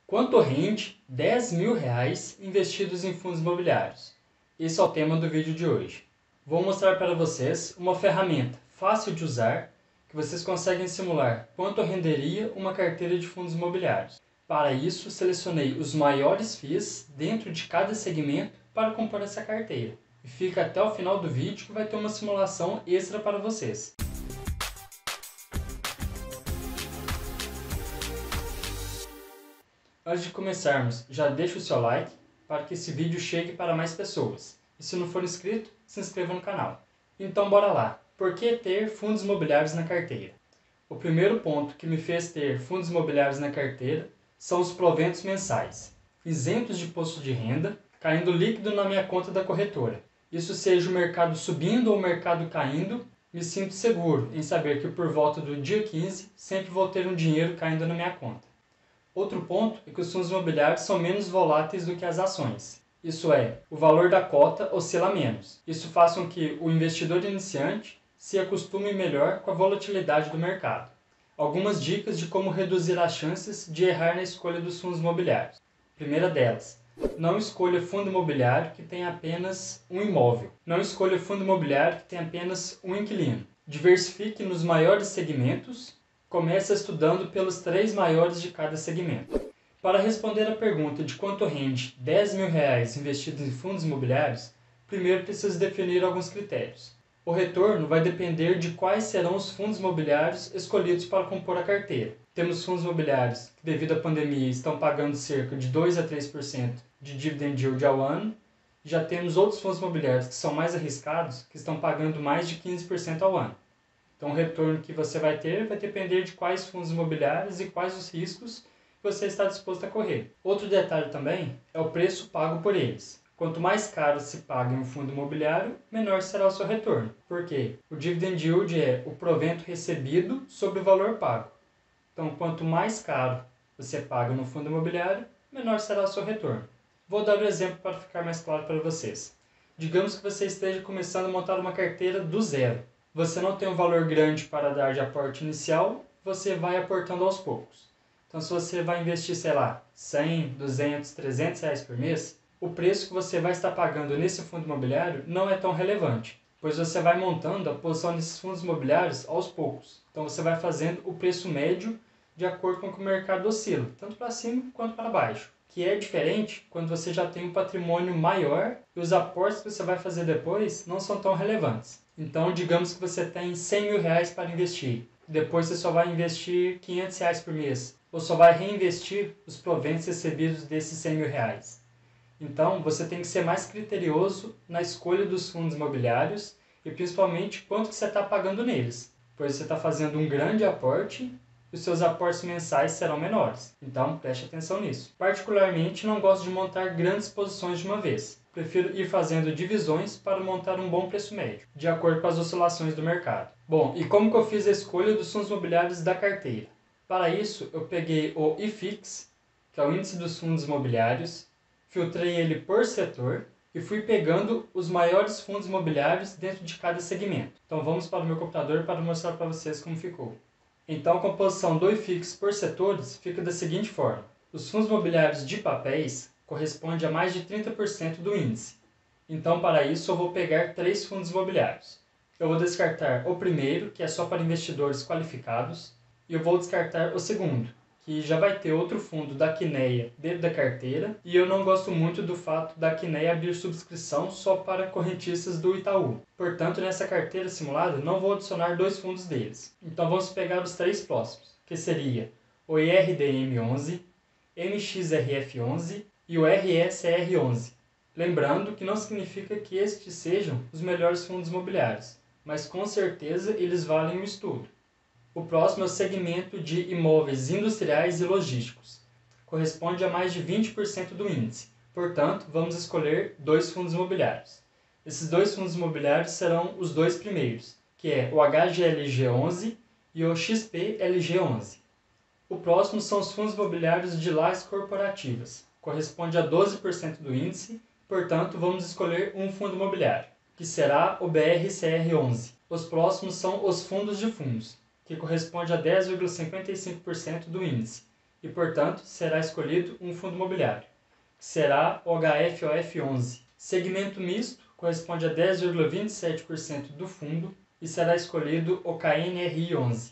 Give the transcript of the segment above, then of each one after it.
Quanto rende R$ 10.000 investidos em fundos imobiliários? Esse é o tema do vídeo de hoje. Vou mostrar para vocês uma ferramenta fácil de usar que vocês conseguem simular quanto renderia uma carteira de fundos imobiliários. Para isso, selecionei os maiores FIIs dentro de cada segmento para compor essa carteira. E fica até o final do vídeo que vai ter uma simulação extra para vocês. Antes de começarmos, já deixa o seu like para que esse vídeo chegue para mais pessoas. E se não for inscrito, se inscreva no canal. Então bora lá! Por que ter fundos imobiliários na carteira? O primeiro ponto que me fez ter fundos imobiliários na carteira são os proventos mensais, isentos de imposto de renda, caindo líquido na minha conta da corretora. Isso seja o mercado subindo ou o mercado caindo, me sinto seguro em saber que por volta do dia 15 sempre vou ter um dinheiro caindo na minha conta. Outro ponto é que os fundos imobiliários são menos voláteis do que as ações. Isso é, o valor da cota oscila menos. Isso faz com que o investidor iniciante se acostume melhor com a volatilidade do mercado. Algumas dicas de como reduzir as chances de errar na escolha dos fundos imobiliários. Primeira delas, não escolha fundo imobiliário que tenha apenas um imóvel. Não escolha fundo imobiliário que tenha apenas um inquilino. Diversifique nos maiores segmentos. Comece estudando pelos 3 maiores de cada segmento. Para responder a pergunta de quanto rende R$ 10.000 investidos em fundos imobiliários, primeiro preciso definir alguns critérios. O retorno vai depender de quais serão os fundos imobiliários escolhidos para compor a carteira. Temos fundos imobiliários que, devido à pandemia, estão pagando cerca de 2 a 3% de dividend yield ao ano. Já temos outros fundos imobiliários que são mais arriscados, que estão pagando mais de 15% ao ano. Então, o retorno que você vai ter vai depender de quais fundos imobiliários e quais os riscos que você está disposto a correr. Outro detalhe também é o preço pago por eles. Quanto mais caro se paga em um fundo imobiliário, menor será o seu retorno. Por quê? O dividend yield é o provento recebido sobre o valor pago. Então, quanto mais caro você paga no fundo imobiliário, menor será o seu retorno. Vou dar um exemplo para ficar mais claro para vocês. Digamos que você esteja começando a montar uma carteira do zero. Você não tem um valor grande para dar de aporte inicial, você vai aportando aos poucos. Então, se você vai investir, sei lá, 100, 200, 300 reais por mês, o preço que você vai estar pagando nesse fundo imobiliário não é tão relevante, pois você vai montando a posição desses fundos imobiliários aos poucos. Então, você vai fazendo o preço médio de acordo com o que o mercado oscila, tanto para cima quanto para baixo. Que é diferente quando você já tem um patrimônio maior e os aportes que você vai fazer depois não são tão relevantes. Então, digamos que você tem R$ 100.000 para investir. Depois você só vai investir R$ 500 por mês. Ou só vai reinvestir os proventos recebidos desses R$ 100.000. Então, você tem que ser mais criterioso na escolha dos fundos imobiliários e principalmente quanto que você está pagando neles. Pois você está fazendo um grande aporte e os seus aportes mensais serão menores. Então, preste atenção nisso. Particularmente, não gosto de montar grandes posições de uma vez. Prefiro ir fazendo divisões para montar um bom preço médio, de acordo com as oscilações do mercado. Bom, e como que eu fiz a escolha dos fundos imobiliários da carteira? Para isso, eu peguei o IFIX, que é o Índice dos Fundos Imobiliários, filtrei ele por setor e fui pegando os maiores fundos imobiliários dentro de cada segmento. Então vamos para o meu computador para mostrar para vocês como ficou. Então a composição do IFIX por setores fica da seguinte forma. Os fundos imobiliários de papéis corresponde a mais de 30% do índice. Então, para isso, eu vou pegar 3 fundos imobiliários. Eu vou descartar o primeiro, que é só para investidores qualificados, e eu vou descartar o segundo, que já vai ter outro fundo da Quineia dentro da carteira, e eu não gosto muito do fato da Quineia abrir subscrição só para correntistas do Itaú. Portanto, nessa carteira simulada, não vou adicionar 2 fundos deles. Então, vamos pegar os 3 próximos, que seria o IRDM11, MXRF11 e o RSR11. Lembrando que não significa que estes sejam os melhores fundos imobiliários, mas com certeza eles valem um estudo. O próximo é o segmento de imóveis industriais e logísticos. Corresponde a mais de 20% do índice. Portanto, vamos escolher 2 fundos imobiliários. Esses 2 fundos imobiliários serão os 2 primeiros, que é o HGLG11 e o XPLG11. O próximo são os fundos imobiliários de lajes corporativas. Corresponde a 12% do índice, portanto, vamos escolher um fundo imobiliário, que será o BRCR11. Os próximos são os fundos de fundos, que corresponde a 10,55% do índice. e, portanto, será escolhido um fundo imobiliário, que será o HFOF11. Segmento misto corresponde a 10,27% do fundo e será escolhido o KNRI11.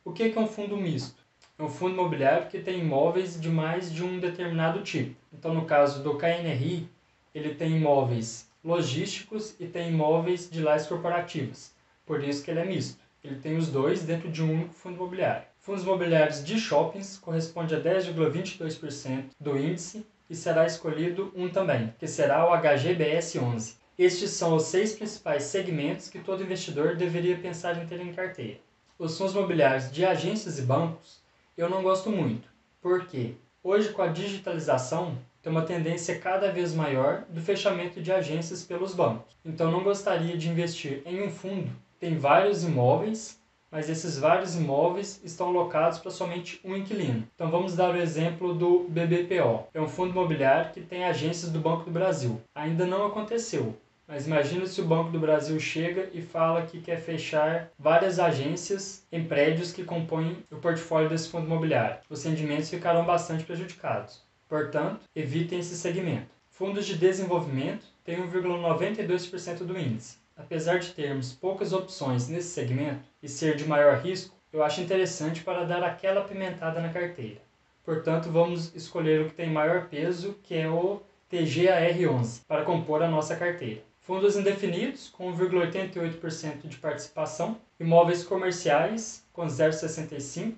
O que é um fundo misto? É um fundo imobiliário que tem imóveis de mais de um determinado tipo. Então, no caso do KNRI, ele tem imóveis logísticos e tem imóveis de lajes corporativas. Por isso que ele é misto. Ele tem os dois dentro de um único fundo imobiliário. Fundos imobiliários de shoppings corresponde a 10,22% do índice e será escolhido um também, que será o HGBS11. Estes são os 6 principais segmentos que todo investidor deveria pensar em ter em carteira. Os fundos imobiliários de agências e bancos eu não gosto muito. Por quê? Hoje, com a digitalização, tem uma tendência cada vez maior do fechamento de agências pelos bancos. Então, não gostaria de investir em um fundo que tem vários imóveis, mas esses vários imóveis estão alocados para somente um inquilino. Então, vamos dar o exemplo do BBPO. É um fundo imobiliário que tem agências do Banco do Brasil. Ainda não aconteceu. Mas imagina se o Banco do Brasil chega e fala que quer fechar várias agências em prédios que compõem o portfólio desse fundo imobiliário. Os rendimentos ficarão bastante prejudicados. Portanto, evitem esse segmento. Fundos de desenvolvimento têm 1,92% do índice. Apesar de termos poucas opções nesse segmento e ser de maior risco, eu acho interessante para dar aquela apimentada na carteira. Portanto, vamos escolher o que tem maior peso, que é o TGAR11, para compor a nossa carteira. Fundos indefinidos, com 1,88% de participação, imóveis comerciais, com 0,65%,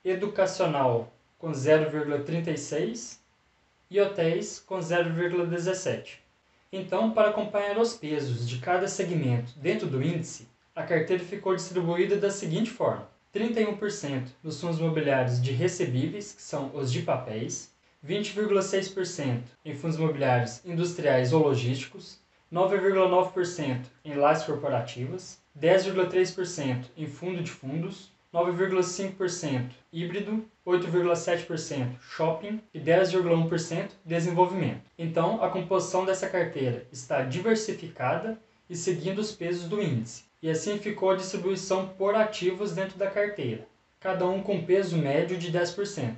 educacional, com 0,36% e hotéis, com 0,17%. Então, para acompanhar os pesos de cada segmento dentro do índice, a carteira ficou distribuída da seguinte forma: 31% nos fundos imobiliários de recebíveis, que são os de papéis, 20,6% em fundos imobiliários industriais ou logísticos, 9,9% em lajes corporativas, 10,3% em fundo de fundos, 9,5% híbrido, 8,7% shopping e 10,1% desenvolvimento. Então, a composição dessa carteira está diversificada e seguindo os pesos do índice. E assim ficou a distribuição por ativos dentro da carteira, cada um com peso médio de 10%.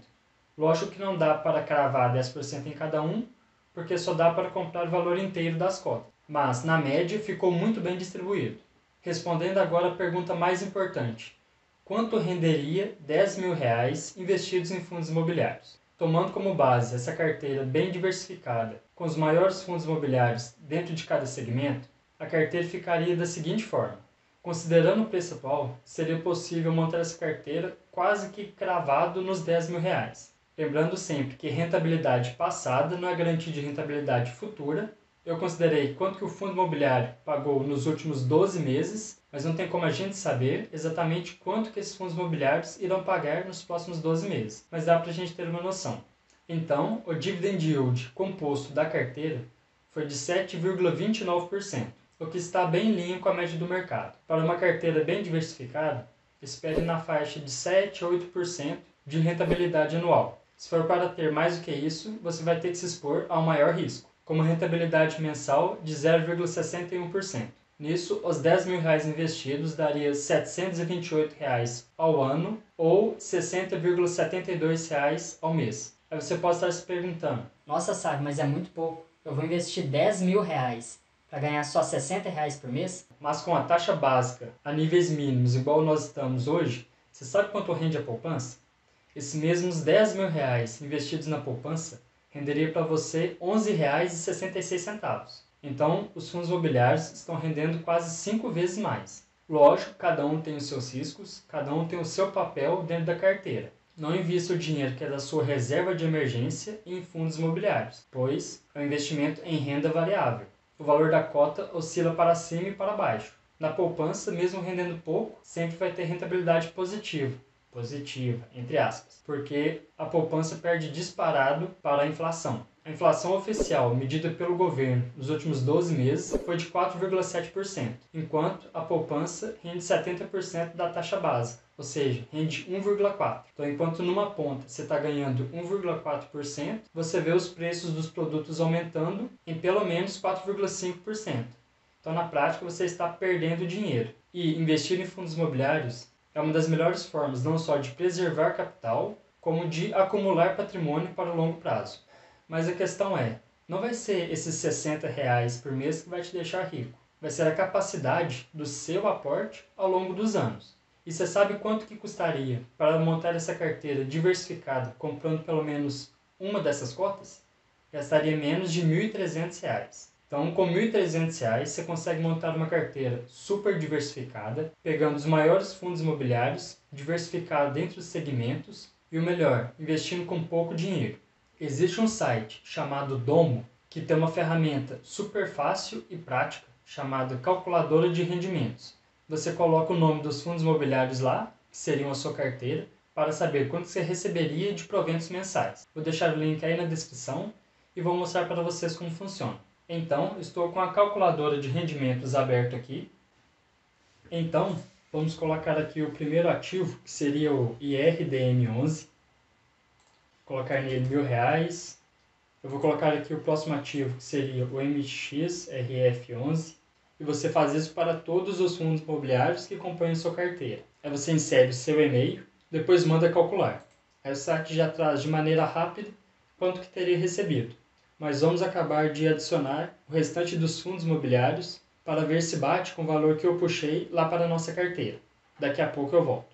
Lógico que não dá para cravar 10% em cada um, porque só dá para comprar o valor inteiro das cotas. Mas, na média, ficou muito bem distribuído. Respondendo agora a pergunta mais importante: quanto renderia R$10.000 investidos em fundos imobiliários? Tomando como base essa carteira bem diversificada, com os maiores fundos imobiliários dentro de cada segmento, a carteira ficaria da seguinte forma. Considerando o preço atual, seria possível montar essa carteira quase que cravado nos R$10.000. Lembrando sempre que rentabilidade passada não é garantia de rentabilidade futura. Eu considerei quanto que o fundo imobiliário pagou nos últimos 12 meses, mas não tem como a gente saber exatamente quanto que esses fundos imobiliários irão pagar nos próximos 12 meses, mas dá para a gente ter uma noção. Então, o dividend yield composto da carteira foi de 7,29%, o que está bem em linha com a média do mercado. Para uma carteira bem diversificada, espere na faixa de 7 a 8% de rentabilidade anual. Se for para ter mais do que isso, você vai ter que se expor a um maior risco, como rentabilidade mensal de 0,61%. Nisso, os R$10.000 investidos daria R$ 728 ao ano ou R$ 60,72 ao mês. Aí você pode estar se perguntando: nossa, Sávio, mas é muito pouco. Eu vou investir R$10.000 para ganhar só R$ 60 por mês? Mas com a taxa básica a níveis mínimos igual nós estamos hoje, você sabe quanto rende a poupança? Esses mesmos R$10.000 investidos na poupança renderia para você R$ 11,66. Então, os fundos imobiliários estão rendendo quase 5 vezes mais. Lógico, cada um tem os seus riscos, cada um tem o seu papel dentro da carteira. Não invista o dinheiro que é da sua reserva de emergência em fundos imobiliários, pois é um investimento em renda variável. O valor da cota oscila para cima e para baixo. Na poupança, mesmo rendendo pouco, sempre vai ter rentabilidade positiva, entre aspas, porque a poupança perde disparado para a inflação. A inflação oficial, medida pelo governo nos últimos 12 meses, foi de 4,7%, enquanto a poupança rende 70% da taxa básica, ou seja, rende 1,4%. Então, enquanto numa ponta você está ganhando 1,4%, você vê os preços dos produtos aumentando em pelo menos 4,5%. Então, na prática, você está perdendo dinheiro. E investir em fundos imobiliários é uma das melhores formas não só de preservar capital, como de acumular patrimônio para o longo prazo. Mas a questão é, não vai ser esses R$60 por mês que vai te deixar rico. Vai ser a capacidade do seu aporte ao longo dos anos. E você sabe quanto que custaria para montar essa carteira diversificada comprando pelo menos uma dessas cotas? Gastaria menos de R$1.300. Então, com R$1.300, você consegue montar uma carteira super diversificada, pegando os maiores fundos imobiliários, diversificado dentro dos segmentos e o melhor, investindo com pouco dinheiro. Existe um site chamado Domo, que tem uma ferramenta super fácil e prática, chamada Calculadora de Rendimentos. Você coloca o nome dos fundos imobiliários lá, que seriam a sua carteira, para saber quanto você receberia de proventos mensais. Vou deixar o link aí na descrição e vou mostrar para vocês como funciona. Então, estou com a calculadora de rendimentos aberta aqui. Então, vamos colocar aqui o primeiro ativo, que seria o IRDM11. Colocar nele R$1.000. Eu vou colocar aqui o próximo ativo, que seria o MXRF11. E você faz isso para todos os fundos imobiliários que compõem a sua carteira. Aí você insere o seu e-mail, depois manda calcular. Aí o site já traz de maneira rápida quanto que teria recebido. Mas vamos acabar de adicionar o restante dos fundos imobiliários para ver se bate com o valor que eu puxei lá para a nossa carteira. Daqui a pouco eu volto.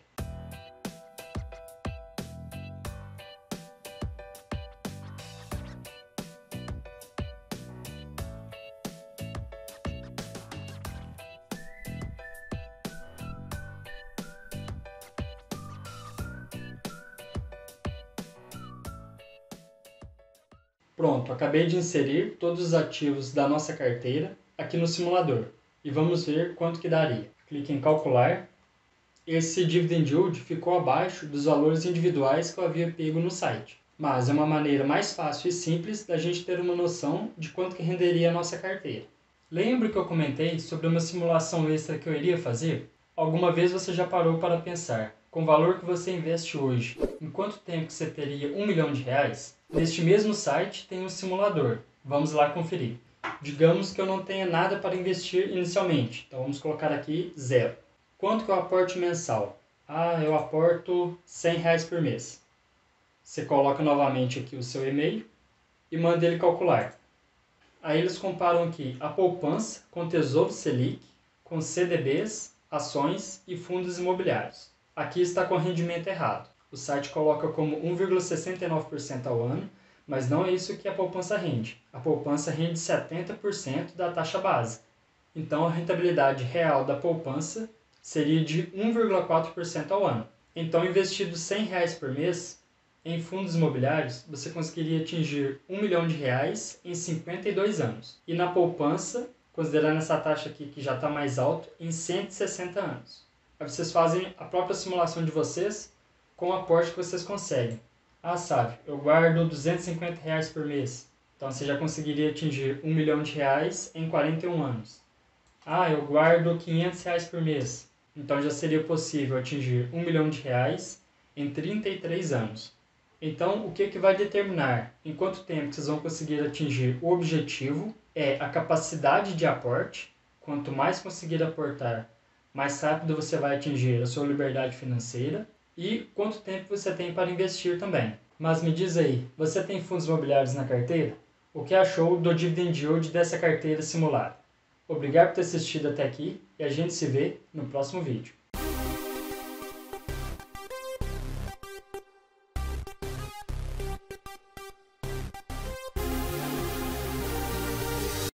Pronto, acabei de inserir todos os ativos da nossa carteira aqui no simulador. E vamos ver quanto que daria. Clique em calcular. Esse dividend yield ficou abaixo dos valores individuais que eu havia pego no site. Mas é uma maneira mais fácil e simples da gente ter uma noção de quanto que renderia a nossa carteira. Lembra que eu comentei sobre uma simulação extra que eu iria fazer? Alguma vez você já parou para pensar, com o valor que você investe hoje, em quanto tempo você teria R$1 milhão? Neste mesmo site tem um simulador. Vamos lá conferir. Digamos que eu não tenha nada para investir inicialmente. Então vamos colocar aqui 0. Quanto que eu aporto mensal? Eu aporto R$100 por mês. Você coloca novamente aqui o seu e-mail e manda ele calcular. Aí eles comparam aqui a poupança com Tesouro Selic, com CDBs, ações e fundos imobiliários. Aqui está com rendimento errado. O site coloca como 1,69% ao ano, mas não é isso que a poupança rende. A poupança rende 70% da taxa base. Então a rentabilidade real da poupança seria de 1,4% ao ano. Então, investido R$100 por mês em fundos imobiliários, você conseguiria atingir R$1 milhão em 52 anos. E na poupança, considerando essa taxa aqui que já está mais alta, em 160 anos. Aí vocês fazem a própria simulação de vocês com o aporte que vocês conseguem. Sávio, eu guardo R$250 por mês. Então você já conseguiria atingir R$1 milhão em 41 anos. Eu guardo R$500 por mês. Então já seria possível atingir R$1 milhão em 33 anos. Então o que vai determinar em quanto tempo vocês vão conseguir atingir o objetivo é a capacidade de aporte. Quanto mais conseguir aportar, mais rápido você vai atingir a sua liberdade financeira. E quanto tempo você tem para investir também. Mas me diz aí, você tem fundos imobiliários na carteira? O que achou do dividend yield dessa carteira simulada? Obrigado por ter assistido até aqui e a gente se vê no próximo vídeo.